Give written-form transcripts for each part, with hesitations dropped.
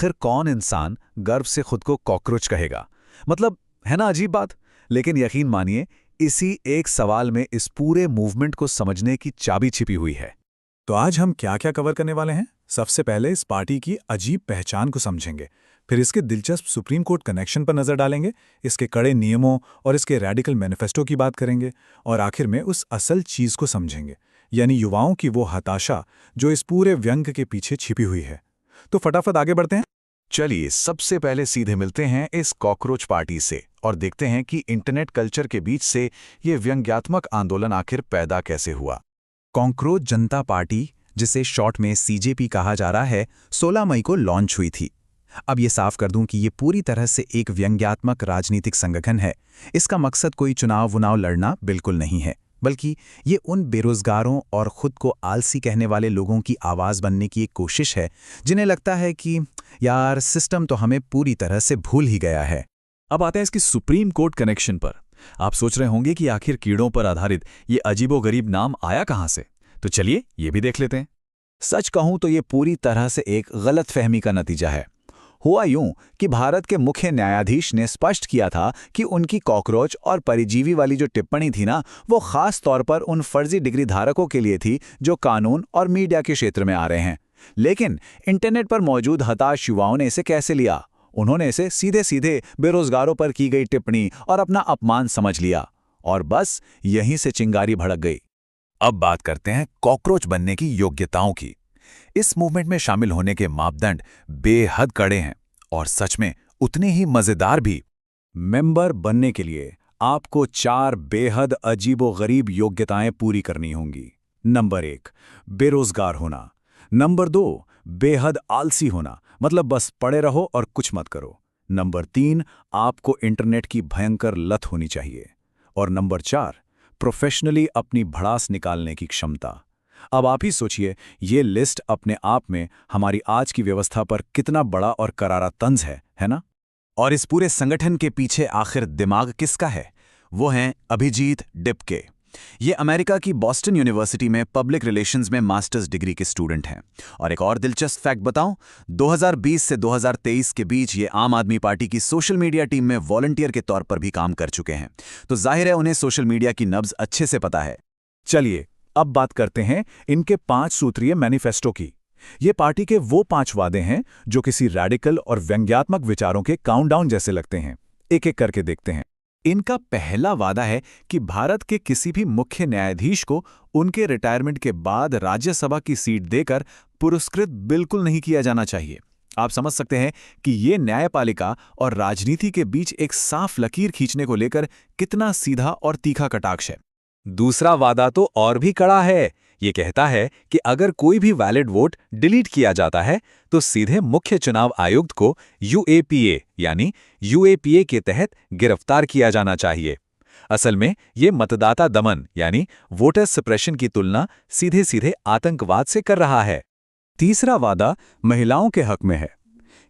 आखिर कौन इंसान गर्व से खुद को कॉकरोच कहेगा? मतलब, है ना अजीब बात? लेकिन यकीन मानिए, इसी एक सवाल में इस पूरे मूवमेंट को समझने की चाबी छिपी हुई है। तो आज हम क्या क्या कवर करने वाले हैं? सबसे पहले इस पार्टी की अजीब पहचान को समझेंगे, फिर इसके दिलचस्प सुप्रीम कोर्ट कनेक्शन पर नजर डालेंगे, इसके कड़े नियमों और इसके रेडिकल मैनिफेस्टो की बात करेंगे, और आखिर में उस असल चीज को समझेंगे, यानी युवाओं की वो हताशा जो इस पूरे व्यंग के पीछे छिपी हुई है। तो फटाफट आगे बढ़ते हैं। चलिए, सबसे पहले सीधे मिलते हैं इस कॉकरोच पार्टी से और देखते हैं कि इंटरनेट कल्चर के बीच से ये व्यंग्यात्मक आंदोलन आखिर पैदा कैसे हुआ। कॉकरोच जनता पार्टी, जिसे शॉर्ट में सीजेपी कहा जा रहा है, 16 मई को लॉन्च हुई थी। अब ये साफ कर दूं कि ये पूरी तरह से एक व्यंग्यात्मक राजनीतिक संगठन है। इसका मकसद कोई चुनाव लड़ना बिल्कुल नहीं है, बल्कि ये उन बेरोजगारों और खुद को आलसी कहने वाले लोगों की आवाज़ बनने की एक कोशिश है जिन्हें लगता है कि यार सिस्टम तो हमें पूरी तरह से भूल ही गया है। अब आते हैं इसकी सुप्रीम कोर्ट कनेक्शन पर। आप सोच रहे होंगे कि आखिर कीड़ों पर आधारित ये अजीबोगरीब नाम आया कहां से, तो चलिए ये भी देख लेते हैं। सच कहूं तो ये पूरी तरह से एक गलतफहमी का नतीजा है। हुआ यूं कि भारत के मुख्य न्यायाधीश ने स्पष्ट किया था कि उनकी कॉकरोच और परिजीवी वाली जो टिप्पणी थी ना, वो खास तौर पर उन फर्जी डिग्री धारकों के लिए थी जो कानून और मीडिया के क्षेत्र में आ रहे हैं। लेकिन इंटरनेट पर मौजूद हताश युवाओं ने इसे कैसे लिया? उन्होंने इसे सीधे सीधे बेरोजगारों पर की गई टिप्पणी और अपना अपमान समझ लिया, और बस यहीं से चिंगारी भड़क गई। अब बात करते हैं कॉकरोच बनने की योग्यताओं की। इस मूवमेंट में शामिल होने के मापदंड बेहद कड़े हैं और सच में उतने ही मजेदार भी। मेंबर बनने के लिए आपको 4 बेहद अजीबोगरीब योग्यताएं पूरी करनी होंगी। नंबर 1, बेरोजगार होना। नंबर 2, बेहद आलसी होना, मतलब बस पड़े रहो और कुछ मत करो। नंबर 3, आपको इंटरनेट की भयंकर लत होनी चाहिए। और नंबर 4, प्रोफेशनली अपनी भड़ास निकालने की क्षमता। अब आप ही सोचिए, ये लिस्ट अपने आप में हमारी आज की व्यवस्था पर कितना बड़ा और करारा तंज है ना? और इस पूरे संगठन के पीछे आखिर दिमाग किसका है? वो हैं अभिजीत डिपके। ये अमेरिका की बॉस्टन यूनिवर्सिटी में पब्लिक रिलेशंस में मास्टर्स डिग्री के स्टूडेंट हैं। और एक और दिलचस्प फैक्ट बताऊं, 2020 से 2023 के बीच ये आम आदमी पार्टी की सोशल मीडिया टीम में वॉलंटियर के तौर पर भी काम कर चुके हैं। तो जाहिर है उन्हें सोशल मीडिया की नब्ज अच्छे से पता है। चलिए अब बात करते हैं इनके 5 सूत्रीय मैनिफेस्टो की। ये पार्टी के वो 5 वादे हैं जो किसी रैडिकल और व्यंग्यात्मक विचारों के काउंटडाउन जैसे लगते हैं। एक एक करके देखते हैं। इनका पहला वादा है कि भारत के किसी भी मुख्य न्यायाधीश को उनके रिटायरमेंट के बाद राज्यसभा की सीट देकर पुरस्कृत बिल्कुल नहीं किया जाना चाहिए। आप समझ सकते हैं कि ये न्यायपालिका और राजनीति के बीच एक साफ लकीर खींचने को लेकर कितना सीधा और तीखा कटाक्ष है। दूसरा वादा तो और भी कड़ा है। ये कहता है कि अगर कोई भी वैलिड वोट डिलीट किया जाता है तो सीधे मुख्य चुनाव आयुक्त को यूएपीए यानी यूएपीए के तहत गिरफ्तार किया जाना चाहिए। असल में ये मतदाता दमन यानी वोटर सप्रेशन की तुलना सीधे सीधे आतंकवाद से कर रहा है। तीसरा वादा महिलाओं के हक में है।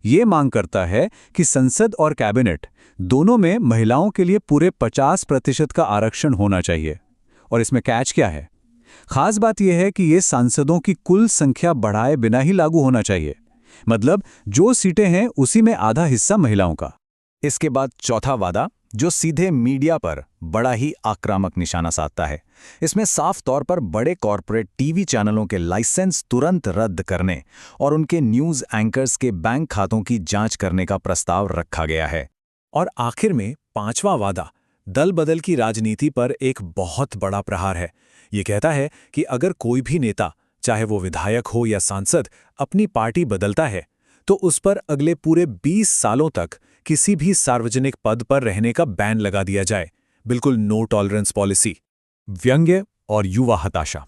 ये मांग करता है कि संसद और कैबिनेट दोनों में महिलाओं के लिए पूरे 50% का आरक्षण होना चाहिए। और इसमें कैच क्या है? खास बात यह है कि ये सांसदों की कुल संख्या बढ़ाए बिना ही लागू होना चाहिए। मतलब जो सीटें हैं उसी में आधा हिस्सा महिलाओं का। इसके बाद चौथा वादा, जो सीधे मीडिया पर बड़ा ही आक्रामक निशाना साधता है। इसमें साफ तौर पर बड़े कॉरपोरेट टीवी चैनलों के लाइसेंस तुरंत रद्द करने और उनके न्यूज एंकर्स के बैंक खातों की जांच करने का प्रस्ताव रखा गया है। और आखिर में 5वां वादा दल बदल की राजनीति पर एक बहुत बड़ा प्रहार है। ये कहता है कि अगर कोई भी नेता, चाहे वो विधायक हो या सांसद, अपनी पार्टी बदलता है तो उस पर अगले पूरे 20 सालों तक किसी भी सार्वजनिक पद पर रहने का बैन लगा दिया जाए। बिल्कुल नो टॉलरेंस पॉलिसी। व्यंग्य और युवा हताशा।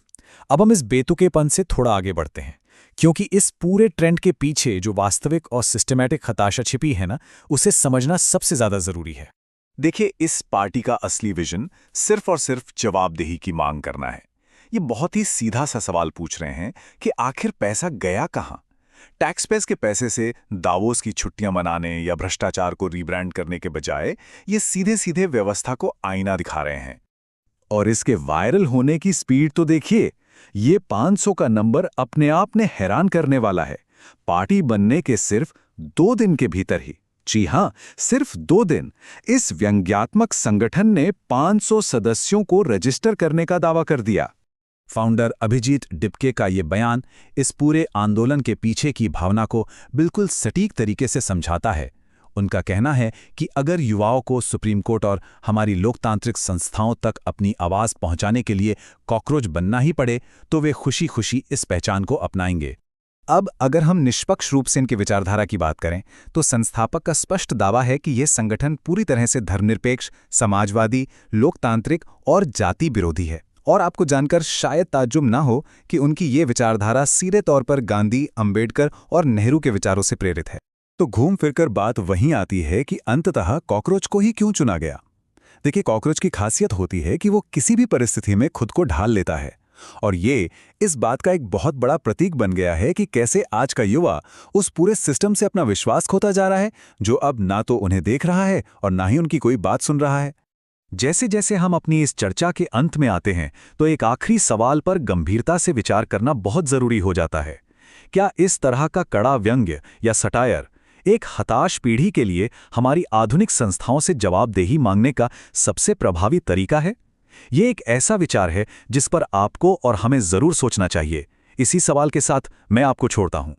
अब हम इस बेतुकेपन से थोड़ा आगे बढ़ते हैं, क्योंकि इस पूरे ट्रेंड के पीछे जो वास्तविक और सिस्टमैटिक हताशा छिपी है ना, उसे समझना सबसे ज्यादा जरूरी है। देखिए, इस पार्टी का असली विजन सिर्फ और सिर्फ जवाबदेही की मांग करना है। ये बहुत ही सीधा सा सवाल पूछ रहे हैं कि आखिर पैसा गया कहां? टैक्स पेयर्स के पैसे से दावोस की छुट्टियां मनाने या भ्रष्टाचार को रीब्रांड करने के बजाय ये सीधे सीधे व्यवस्था को आईना दिखा रहे हैं। और इसके वायरल होने की स्पीड तो देखिए। ये 500 का नंबर अपने आप में हैरान करने वाला है। पार्टी बनने के सिर्फ 2 दिन के भीतर ही, जी हां, सिर्फ 2 दिन, इस व्यंग्यात्मक संगठन ने 500 सदस्यों को रजिस्टर करने का दावा कर दिया। फाउंडर अभिजीत डिपके का ये बयान इस पूरे आंदोलन के पीछे की भावना को बिल्कुल सटीक तरीके से समझाता है। उनका कहना है कि अगर युवाओं को सुप्रीम कोर्ट और हमारी लोकतांत्रिक संस्थाओं तक अपनी आवाज़ पहुंचाने के लिए कॉकरोच बनना ही पड़े, तो वे खुशी-खुशी इस पहचान को अपनाएंगे। अब अगर हम निष्पक्ष रूप से इनकी विचारधारा की बात करें, तो संस्थापक का स्पष्ट दावा है कि यह संगठन पूरी तरह से धर्मनिरपेक्ष, समाजवादी, लोकतांत्रिक और जाति विरोधी है। और आपको जानकर शायद ताज्जुब ना हो कि उनकी ये विचारधारा सीधे तौर पर गांधी, अंबेडकर और नेहरू के विचारों से प्रेरित है। तो घूम फिरकर बात वहीं आती है कि अंततः कॉकरोच को ही क्यों चुना गया। देखिए, कॉकरोच की खासियत होती है कि वो किसी भी परिस्थिति में खुद को ढाल लेता है, और ये इस बात का एक बहुत बड़ा प्रतीक बन गया है कि कैसे आज का युवा उस पूरे सिस्टम से अपना विश्वास खोता जा रहा है, जो अब ना तो उन्हें देख रहा है और ना ही उनकी कोई बात सुन रहा है। जैसे जैसे हम अपनी इस चर्चा के अंत में आते हैं, तो एक आखिरी सवाल पर गंभीरता से विचार करना बहुत जरूरी हो जाता है। क्या इस तरह का कड़ा व्यंग्य या सटायर एक हताश पीढ़ी के लिए हमारी आधुनिक संस्थाओं से जवाबदेही मांगने का सबसे प्रभावी तरीका है? ये एक ऐसा विचार है जिस पर आपको और हमें जरूर सोचना चाहिए। इसी सवाल के साथ मैं आपको छोड़ता हूं।